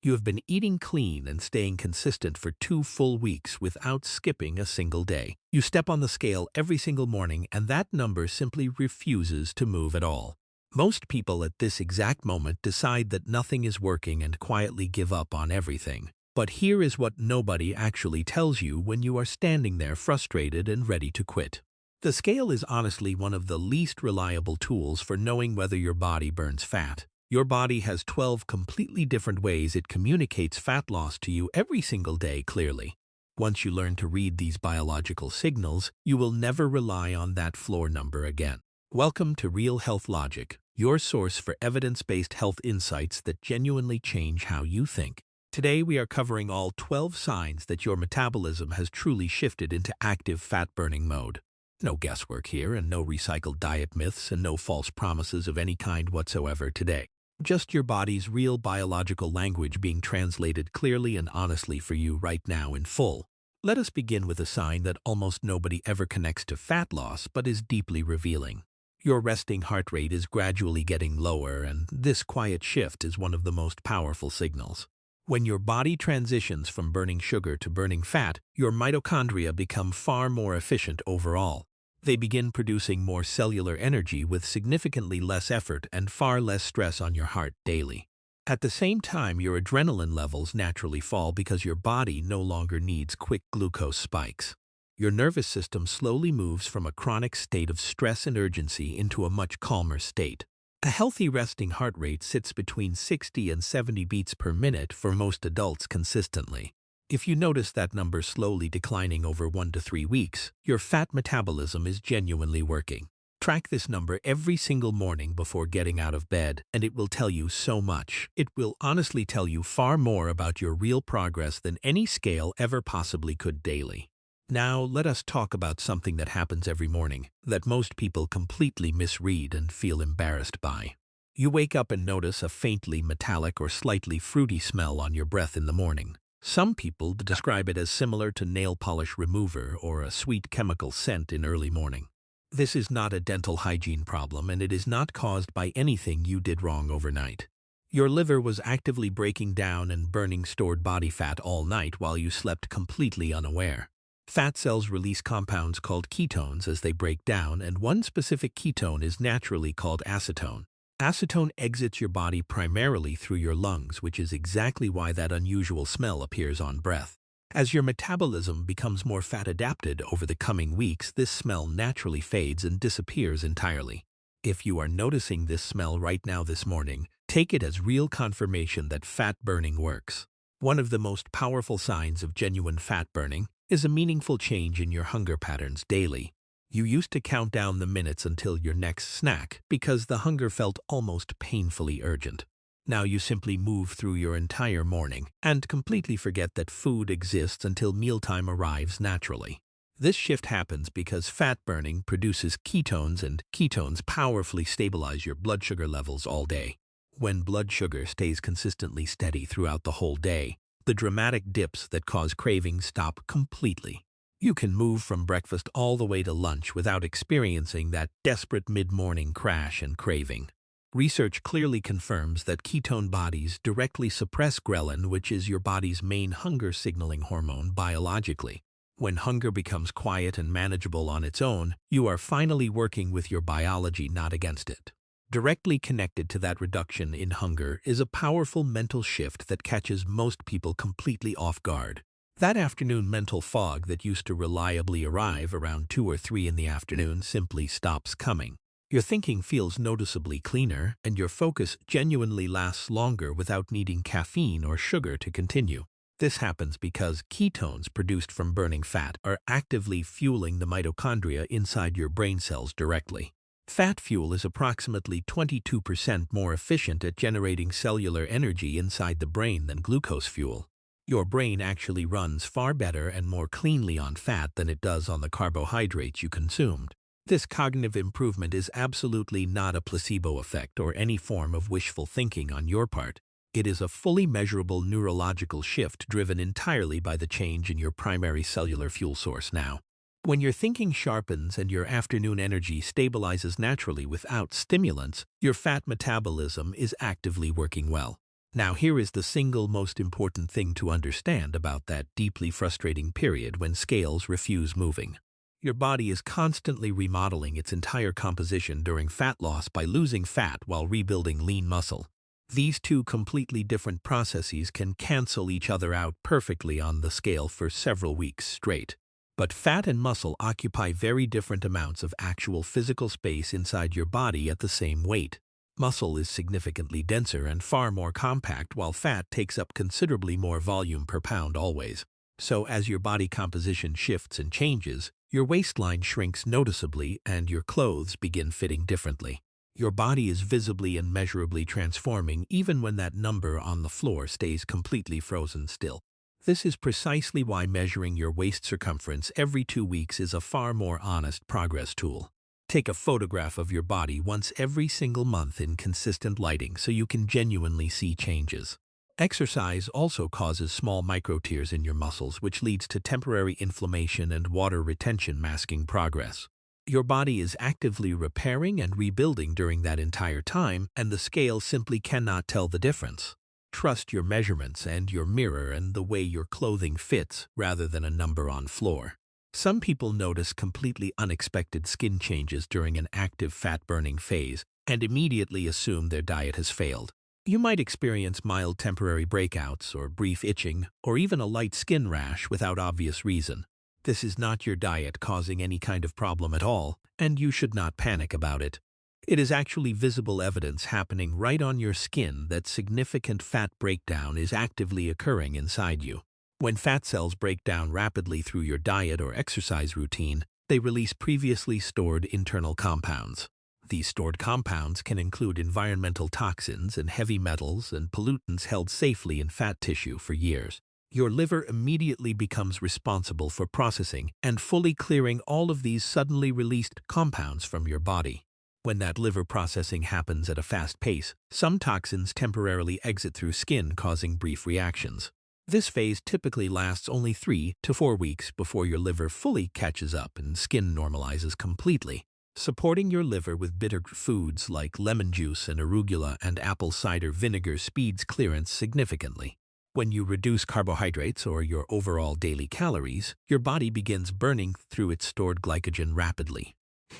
You have been eating clean and staying consistent for 2 full weeks without skipping a single day. You step on the scale every single morning and that number simply refuses to move at all. Most people at this exact moment decide that nothing is working and quietly give up on everything. But here is what nobody actually tells you when you are standing there frustrated and ready to quit. The scale is honestly one of the least reliable tools for knowing whether your body burns fat. Your body has 12 completely different ways it communicates fat loss to you every single day clearly. Once you learn to read these biological signals, you will never rely on that floor number again. Welcome to Real Health Logic, your source for evidence-based health insights that genuinely change how you think. Today we are covering all 12 signs that your metabolism has truly shifted into active fat-burning mode. No guesswork here and no recycled diet myths and no false promises of any kind whatsoever today. Just your body's real biological language being translated clearly and honestly for you right now in full. Let us begin with a sign that almost nobody ever connects to fat loss but is deeply revealing. Your resting heart rate is gradually getting lower, and this quiet shift is one of the most powerful signals. When your body transitions from burning sugar to burning fat, your mitochondria become far more efficient overall. They begin producing more cellular energy with significantly less effort and far less stress on your heart daily. At the same time, your adrenaline levels naturally fall because your body no longer needs quick glucose spikes. Your nervous system slowly moves from a chronic state of stress and urgency into a much calmer state. A healthy resting heart rate sits between 60 and 70 beats per minute for most adults consistently. If you notice that number slowly declining over 1 to 3 weeks, your fat metabolism is genuinely working. Track this number every single morning before getting out of bed, and it will tell you so much. It will honestly tell you far more about your real progress than any scale ever possibly could daily. Now, let us talk about something that happens every morning that most people completely misread and feel embarrassed by. You wake up and notice a faintly metallic or slightly fruity smell on your breath in the morning. Some people describe it as similar to nail polish remover or a sweet chemical scent in early morning. This is not a dental hygiene problem, and it is not caused by anything you did wrong overnight. Your liver was actively breaking down and burning stored body fat all night while you slept completely unaware. Fat cells release compounds called ketones as they break down, and one specific ketone is naturally called acetone. Acetone exits your body primarily through your lungs, which is exactly why that unusual smell appears on breath. As your metabolism becomes more fat-adapted over the coming weeks, this smell naturally fades and disappears entirely. If you are noticing this smell right now this morning, take it as real confirmation that fat burning works. One of the most powerful signs of genuine fat burning is a meaningful change in your hunger patterns daily. You used to count down the minutes until your next snack because the hunger felt almost painfully urgent. Now you simply move through your entire morning and completely forget that food exists until mealtime arrives naturally. This shift happens because fat burning produces ketones, and ketones powerfully stabilize your blood sugar levels all day. When blood sugar stays consistently steady throughout the whole day, the dramatic dips that cause cravings stop completely. You can move from breakfast all the way to lunch without experiencing that desperate mid-morning crash and craving. Research clearly confirms that ketone bodies directly suppress ghrelin, which is your body's main hunger signaling hormone biologically. When hunger becomes quiet and manageable on its own, you are finally working with your biology, not against it. Directly connected to that reduction in hunger is a powerful mental shift that catches most people completely off guard. That afternoon mental fog that used to reliably arrive around 2 or 3 in the afternoon simply stops coming. Your thinking feels noticeably cleaner, and your focus genuinely lasts longer without needing caffeine or sugar to continue. This happens because ketones produced from burning fat are actively fueling the mitochondria inside your brain cells directly. Fat fuel is approximately 22% more efficient at generating cellular energy inside the brain than glucose fuel. Your brain actually runs far better and more cleanly on fat than it does on the carbohydrates you consumed. This cognitive improvement is absolutely not a placebo effect or any form of wishful thinking on your part. It is a fully measurable neurological shift driven entirely by the change in your primary cellular fuel source now. When your thinking sharpens and your afternoon energy stabilizes naturally without stimulants, your fat metabolism is actively working well. Now here is the single most important thing to understand about that deeply frustrating period when scales refuse moving. Your body is constantly remodeling its entire composition during fat loss by losing fat while rebuilding lean muscle. These two completely different processes can cancel each other out perfectly on the scale for several weeks straight. But fat and muscle occupy very different amounts of actual physical space inside your body at the same weight. Muscle is significantly denser and far more compact, while fat takes up considerably more volume per pound always. So as your body composition shifts and changes, your waistline shrinks noticeably and your clothes begin fitting differently. Your body is visibly and measurably transforming even when that number on the floor stays completely frozen still. This is precisely why measuring your waist circumference every 2 weeks is a far more honest progress tool. Take a photograph of your body once every single month in consistent lighting so you can genuinely see changes. Exercise also causes small micro-tears in your muscles, which leads to temporary inflammation and water retention, masking progress. Your body is actively repairing and rebuilding during that entire time, and the scale simply cannot tell the difference. Trust your measurements and your mirror and the way your clothing fits rather than a number on floor. Some people notice completely unexpected skin changes during an active fat-burning phase and immediately assume their diet has failed. You might experience mild temporary breakouts or brief itching or even a light skin rash without obvious reason. This is not your diet causing any kind of problem at all, and you should not panic about it. It is actually visible evidence happening right on your skin that significant fat breakdown is actively occurring inside you. When fat cells break down rapidly through your diet or exercise routine, they release previously stored internal compounds. These stored compounds can include environmental toxins and heavy metals and pollutants held safely in fat tissue for years. Your liver immediately becomes responsible for processing and fully clearing all of these suddenly released compounds from your body. When that liver processing happens at a fast pace, some toxins temporarily exit through skin, causing brief reactions. This phase typically lasts only 3 to 4 weeks before your liver fully catches up and skin normalizes completely. Supporting your liver with bitter foods like lemon juice and arugula and apple cider vinegar speeds clearance significantly. When you reduce carbohydrates or your overall daily calories, your body begins burning through its stored glycogen rapidly.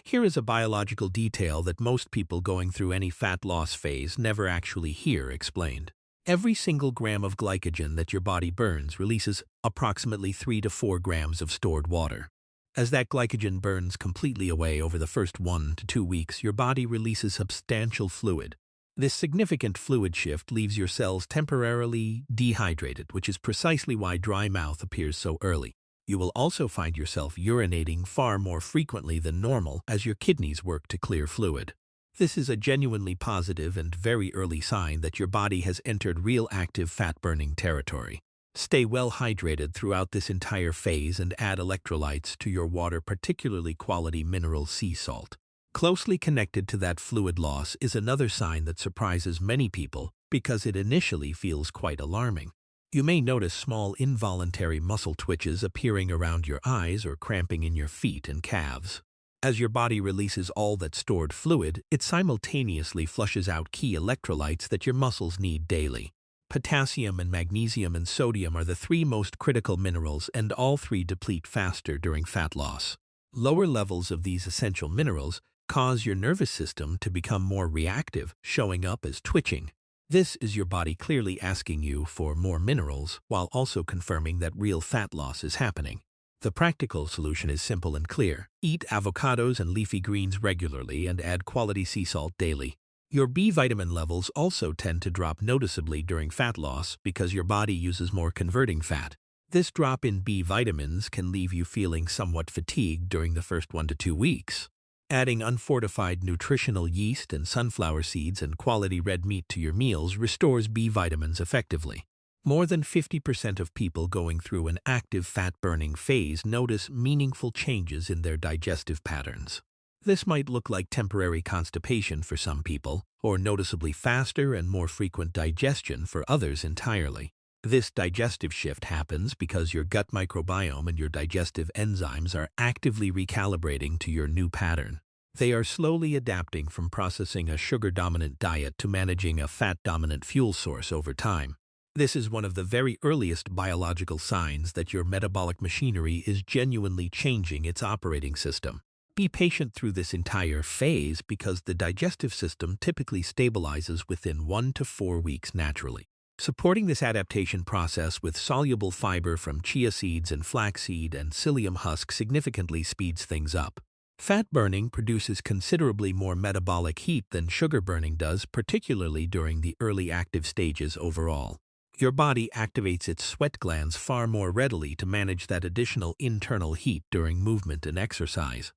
Here is a biological detail that most people going through any fat loss phase never actually hear explained. Every single gram of glycogen that your body burns releases approximately 3 to 4 grams of stored water. As that glycogen burns completely away over the first 1 to 2 weeks, your body releases substantial fluid. This significant fluid shift leaves your cells temporarily dehydrated, which is precisely why dry mouth appears so early. You will also find yourself urinating far more frequently than normal as your kidneys work to clear fluid. This is a genuinely positive and very early sign that your body has entered real active fat-burning territory. Stay well hydrated throughout this entire phase and add electrolytes to your water, particularly quality mineral sea salt. Closely connected to that fluid loss is another sign that surprises many people because it initially feels quite alarming. You may notice small involuntary muscle twitches appearing around your eyes or cramping in your feet and calves. As your body releases all that stored fluid, it simultaneously flushes out key electrolytes that your muscles need daily. Potassium and magnesium and sodium are the 3 most critical minerals, and all 3 deplete faster during fat loss. Lower levels of these essential minerals cause your nervous system to become more reactive, showing up as twitching. This is your body clearly asking you for more minerals while also confirming that real fat loss is happening. The practical solution is simple and clear. Eat avocados and leafy greens regularly and add quality sea salt daily. Your B vitamin levels also tend to drop noticeably during fat loss because your body uses more converting fat. This drop in B vitamins can leave you feeling somewhat fatigued during the first 1 to 2 weeks. Adding unfortified nutritional yeast and sunflower seeds and quality red meat to your meals restores B vitamins effectively. More than 50% of people going through an active fat-burning phase notice meaningful changes in their digestive patterns. This might look like temporary constipation for some people, or noticeably faster and more frequent digestion for others entirely. This digestive shift happens because your gut microbiome and your digestive enzymes are actively recalibrating to your new pattern. They are slowly adapting from processing a sugar-dominant diet to managing a fat-dominant fuel source over time. This is one of the very earliest biological signs that your metabolic machinery is genuinely changing its operating system. Be patient through this entire phase because the digestive system typically stabilizes within 1 to 4 weeks naturally. Supporting this adaptation process with soluble fiber from chia seeds and flaxseed and psyllium husk significantly speeds things up. Fat burning produces considerably more metabolic heat than sugar burning does, particularly during the early active stages overall. Your body activates its sweat glands far more readily to manage that additional internal heat during movement and exercise.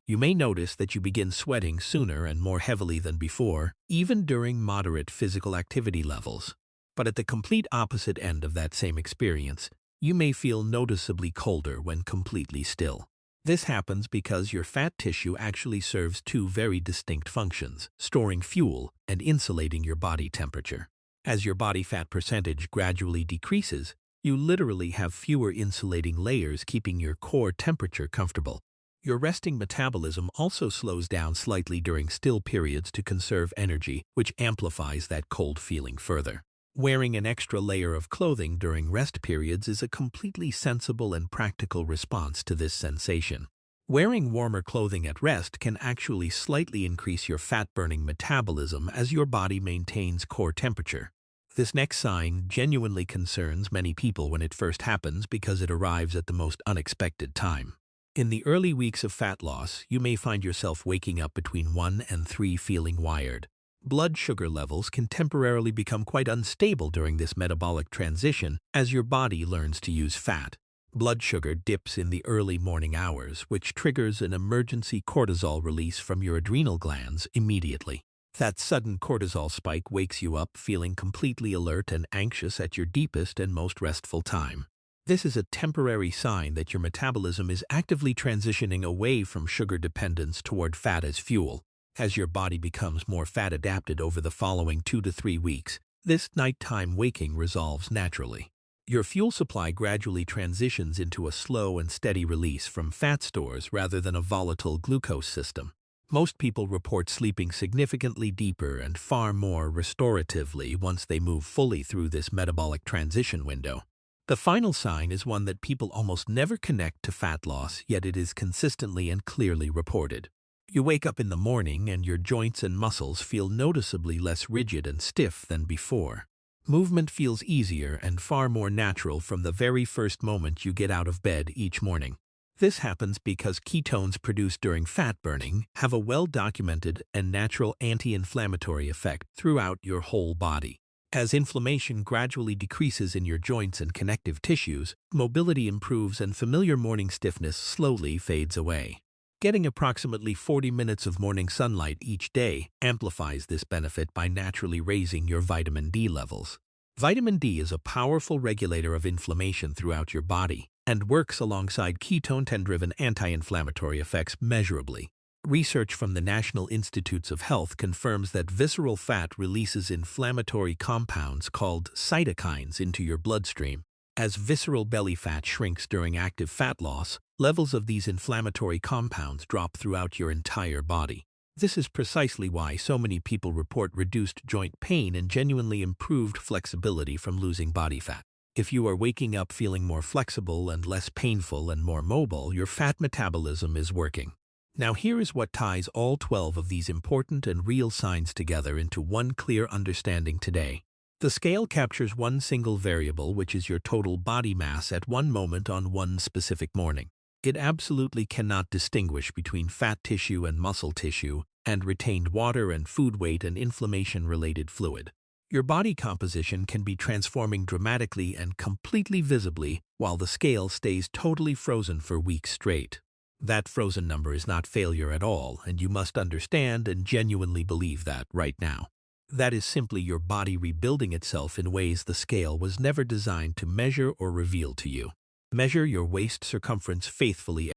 You may notice that you begin sweating sooner and more heavily than before, even during moderate physical activity levels. But at the complete opposite end of that same experience, you may feel noticeably colder when completely still. This happens because your fat tissue actually serves two very distinct functions: storing fuel and insulating your body temperature. As your body fat percentage gradually decreases, you literally have fewer insulating layers keeping your core temperature comfortable. Your resting metabolism also slows down slightly during still periods to conserve energy, which amplifies that cold feeling further. Wearing an extra layer of clothing during rest periods is a completely sensible and practical response to this sensation. Wearing warmer clothing at rest can actually slightly increase your fat-burning metabolism as your body maintains core temperature. This next sign genuinely concerns many people when it first happens because it arrives at the most unexpected time. In the early weeks of fat loss, you may find yourself waking up between 1 and 3 feeling wired. Blood sugar levels can temporarily become quite unstable during this metabolic transition as your body learns to use fat. Blood sugar dips in the early morning hours, which triggers an emergency cortisol release from your adrenal glands immediately. That sudden cortisol spike wakes you up feeling completely alert and anxious at your deepest and most restful time. This is a temporary sign that your metabolism is actively transitioning away from sugar dependence toward fat as fuel. As your body becomes more fat adapted over the following 2 to 3 weeks, this nighttime waking resolves naturally. Your fuel supply gradually transitions into a slow and steady release from fat stores rather than a volatile glucose system. Most people report sleeping significantly deeper and far more restoratively once they move fully through this metabolic transition window. The final sign is one that people almost never connect to fat loss, yet it is consistently and clearly reported. You wake up in the morning and your joints and muscles feel noticeably less rigid and stiff than before. Movement feels easier and far more natural from the very first moment you get out of bed each morning. This happens because ketones produced during fat burning have a well-documented and natural anti-inflammatory effect throughout your whole body. As inflammation gradually decreases in your joints and connective tissues, mobility improves and familiar morning stiffness slowly fades away. Getting approximately 40 minutes of morning sunlight each day amplifies this benefit by naturally raising your vitamin D levels. Vitamin D is a powerful regulator of inflammation throughout your body and works alongside ketone-10-driven anti-inflammatory effects measurably. Research from the National Institutes of Health confirms that visceral fat releases inflammatory compounds called cytokines into your bloodstream. As visceral belly fat shrinks during active fat loss, levels of these inflammatory compounds drop throughout your entire body. This is precisely why so many people report reduced joint pain and genuinely improved flexibility from losing body fat. If you are waking up feeling more flexible and less painful and more mobile, your fat metabolism is working. Now here is what ties all 12 of these important and real signs together into one clear understanding today. The scale captures one single variable, which is your total body mass at one moment on one specific morning. It absolutely cannot distinguish between fat tissue and muscle tissue, and retained water and food weight and inflammation-related fluid. Your body composition can be transforming dramatically and completely visibly while the scale stays totally frozen for weeks straight. That frozen number is not failure at all, and you must understand and genuinely believe that right now. That is simply your body rebuilding itself in ways the scale was never designed to measure or reveal to you. Measure your waist circumference faithfully